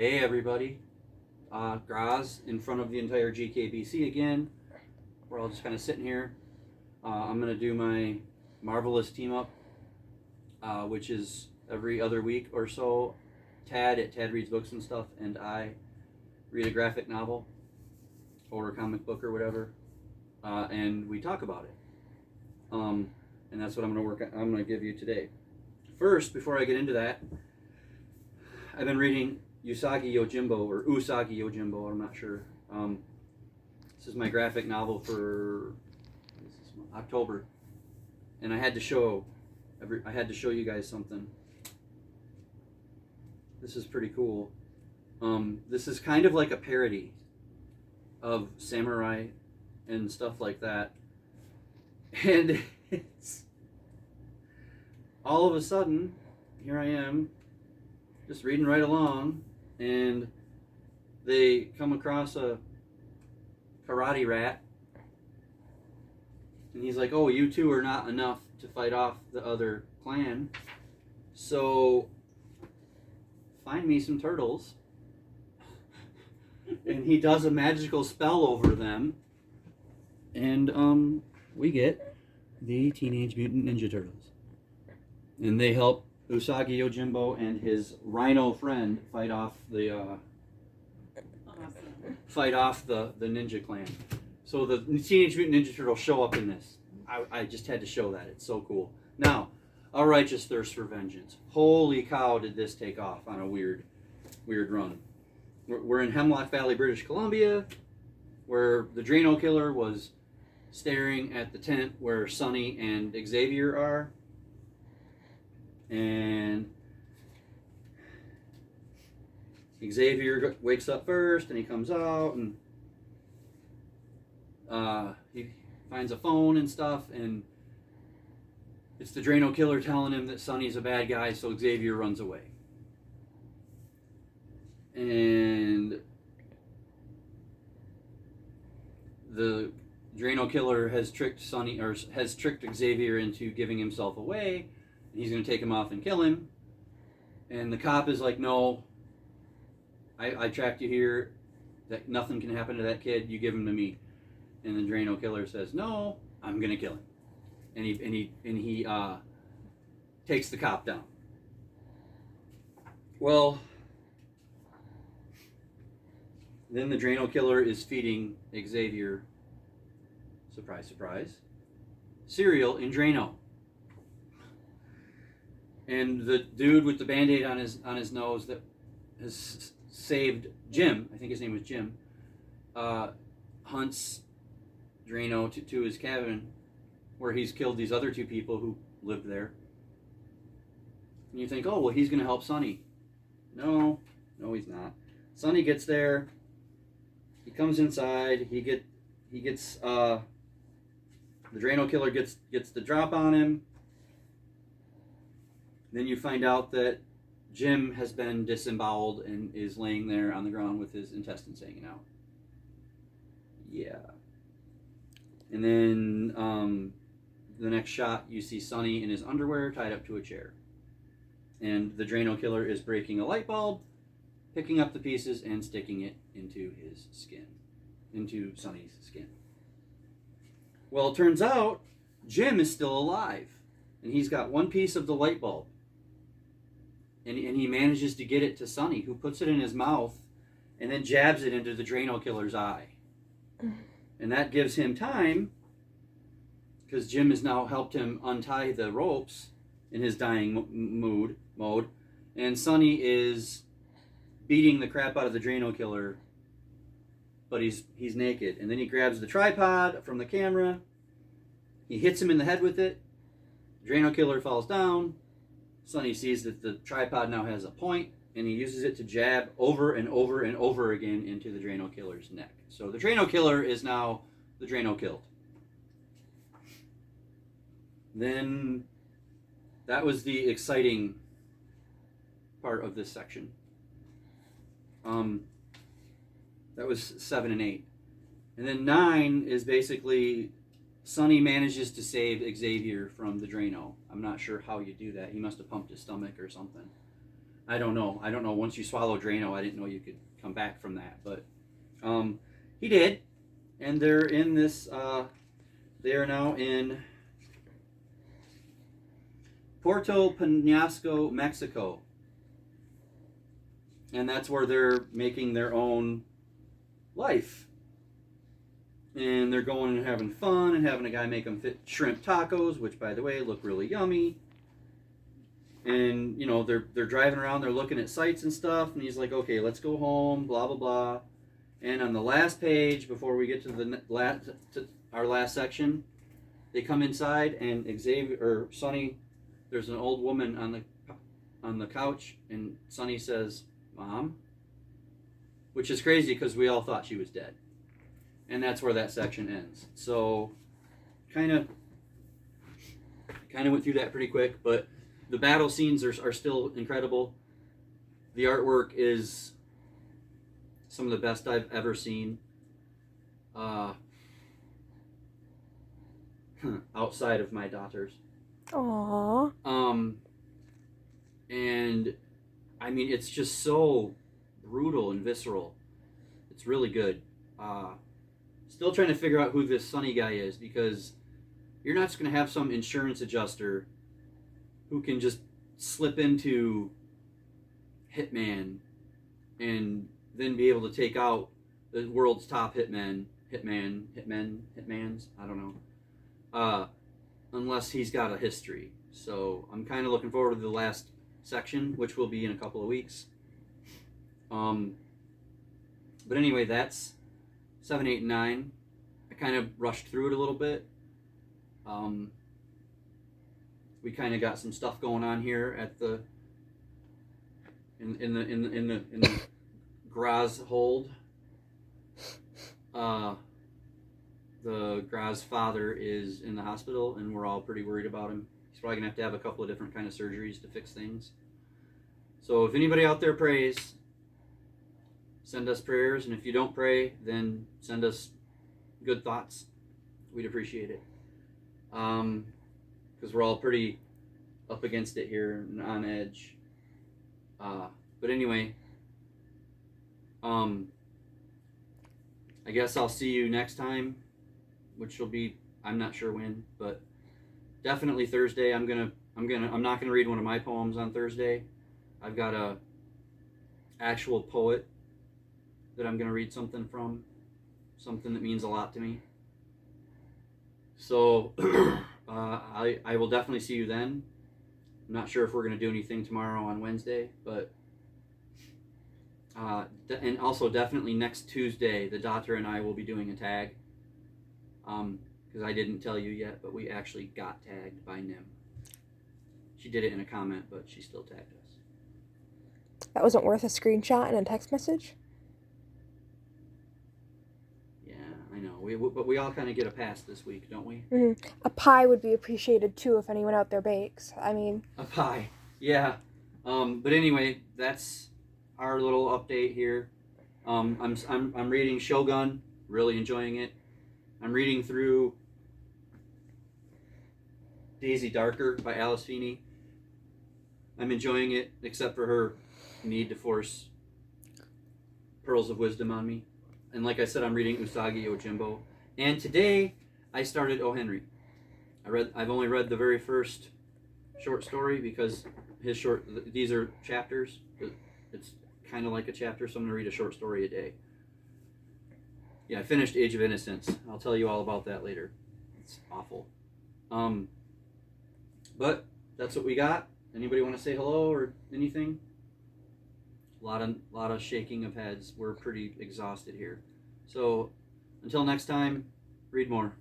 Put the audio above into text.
Hey everybody, Graz in front of the entire GKBC again. We're all just kind of sitting here. I'm going to do my MARVEL-ous team up, which is every other week or so. Tad reads books and stuff, and I read a graphic novel or a comic book or whatever, and we talk about it. And that's what I'm going to give you today. First, before I get into that, I've been reading Usagi Yojimbo, or Usagi Yojimbo, I'm not sure. This is my graphic novel for October, and I had to show you guys something. This is pretty cool. This is kind of like a parody of samurai and stuff like that, and it's all of a sudden here I am just reading right along, and they come across a karate rat, and he's like, oh, you two are not enough to fight off the other clan, so find me some turtles. And he does a magical spell over them, and we get the Teenage Mutant Ninja Turtles, and they help Usagi Yojimbo and his rhino friend fight off the ninja clan. So the Teenage Mutant Ninja Turtles show up in this. I just had to show that. It's so cool. Now, A Righteous Thirst for Vengeance. Holy cow, did this take off on a weird run. We're in Hemlock Valley, British Columbia, where the Drano Killer was staring at the tent where Sonny and Xavier are. And Xavier wakes up first, and he comes out, and he finds a phone and stuff, and it's the Drano Killer telling him that Sonny's a bad guy, so Xavier runs away. And the Drano Killer has tricked Xavier into giving himself away. He's going to take him off and kill him. And the cop is like, no, I tracked you here. That nothing can happen to that kid. You give him to me. And the Drano Killer says, no, I'm going to kill him. And he takes the cop down. Well, then the Drano Killer is feeding Xavier, surprise, surprise, cereal in Drano. And the dude with the Band-Aid on his nose that has saved Jim, I think his name was Jim, hunts Drano to his cabin, where he's killed these other two people who lived there. And you think, oh, well, he's going to help Sonny. No, he's not. Sonny gets there. He comes inside. He gets the Drano Killer gets the drop on him. Then you find out that Jim has been disemboweled and is laying there on the ground with his intestines hanging out. Yeah. And then the next shot, you see Sonny in his underwear tied up to a chair. And the Drano Killer is breaking a light bulb, picking up the pieces, and sticking it into his skin. Into Sonny's skin. Well, it turns out Jim is still alive. And he's got one piece of the light bulb. And he manages to get it to Sonny, who puts it in his mouth and then jabs it into the Drano Killer's eye. And that gives him time, because Jim has now helped him untie the ropes in his dying mode. And Sonny is beating the crap out of the Drano Killer, but he's naked. And then he grabs the tripod from the camera. He hits him in the head with it. Drano Killer falls down. Sonny sees that the tripod now has a point, and he uses it to jab over and over and over again into the Drano Killer's neck. So the Drano Killer is now the Drano killed. Then that was the exciting part of this section. That was 7 and 8. And then 9 is basically Sonny manages to save Xavier from the Drano. I'm not sure how you do that. He must have pumped his stomach or something. I don't know. Once you swallow Drano, I didn't know you could come back from that, but he did, and they're in this. They are now in Puerto Penasco, Mexico, and that's where they're making their own life. And they're going and having fun and having a guy make them shrimp tacos, which, by the way, look really yummy. And, you know, they're driving around, they're looking at sights and stuff, and he's like, okay, let's go home, blah, blah, blah. And on the last page, before we get to our last section, they come inside, and Sonny, there's an old woman on the couch, and Sonny says, Mom? Which is crazy because we all thought she was dead. And that's where that section ends. So, kind of went through that pretty quick, but the battle scenes are still incredible. The artwork is some of the best I've ever seen. Outside of my daughters. Aww. And I mean, it's just so brutal and visceral. It's really good. Still trying to figure out who this Sonny guy is, because you're not just going to have some insurance adjuster who can just slip into Hitman and then be able to take out the world's top hitmans, I don't know, unless he's got a history. So I'm kind of looking forward to the last section, which will be in a couple of weeks. But anyway, that's 7, 8, and 9. I kind of rushed through it a little bit. We kind of got some stuff going on here at the in the Graz hold. The Graz father is in the hospital, and we're all pretty worried about him. He's probably gonna have to have a couple of different kind of surgeries to fix things. So if anybody out there prays, send us prayers, and if you don't pray, then send us good thoughts. We'd appreciate it. Because we're all pretty up against it here and on edge. But anyway, I guess I'll see you next time, which will be, I'm not sure when, but definitely Thursday. I'm not gonna read one of my poems on Thursday. I've got a actual poet that I'm gonna read something from, something that means a lot to me. So I will definitely see you then. I'm not sure if we're going to do anything tomorrow on Wednesday, but and also definitely next Tuesday, the daughter and I will be doing a tag. Because I didn't tell you yet, but we actually got tagged by Nim. She did it in a comment, but she still tagged us. That wasn't worth a screenshot and a text message? I know, but we all kind of get a pass this week, don't we? Mm-hmm. A pie would be appreciated too if anyone out there bakes. I mean, a pie, yeah. But anyway, that's our little update here. I'm reading Shogun, really enjoying it. I'm reading through Daisy Darker by Alice Feeney. I'm enjoying it, except for her need to force pearls of wisdom on me. And like I said, I'm reading Usagi Yojimbo. And today, I started O. Henry. I've only read the very first short story because these are chapters. It's kind of like a chapter, so I'm going to read a short story a day. Yeah, I finished Age of Innocence. I'll tell you all about that later. It's awful. But that's what we got. Anybody want to say hello or anything? A lot of shaking of heads. We're pretty exhausted here. So until next time, read more.